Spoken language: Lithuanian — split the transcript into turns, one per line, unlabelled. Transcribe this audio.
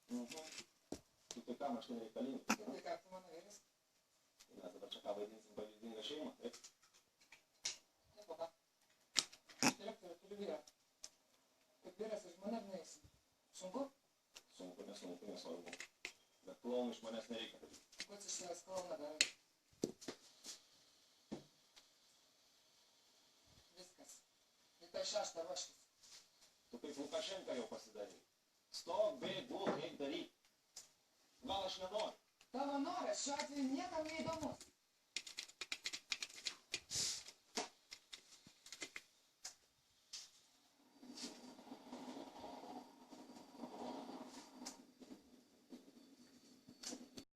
Tu tai kam aš nereikalingas?
Tai ką tu mano vyras?
Mes dabar čia ką vaidinsim pavyzdingą šeimą, taip?
Taip, papa. Direktorė, turiu vyrą. Kaip vyras ir žmona neįsi. Sunku?
Sunku, nesvarbu. Bet klounų iš manęs nereikia.
Pats iš savęs klouną darai. Viskas. Rytoj 6 ruoškis.
Tu kaip Lukašenka jau pasidarei. Stok, bėg, gulk, eik daryk. Gal aš nenoriu.
Tavo noras šiuo atveju niekam neįdomus.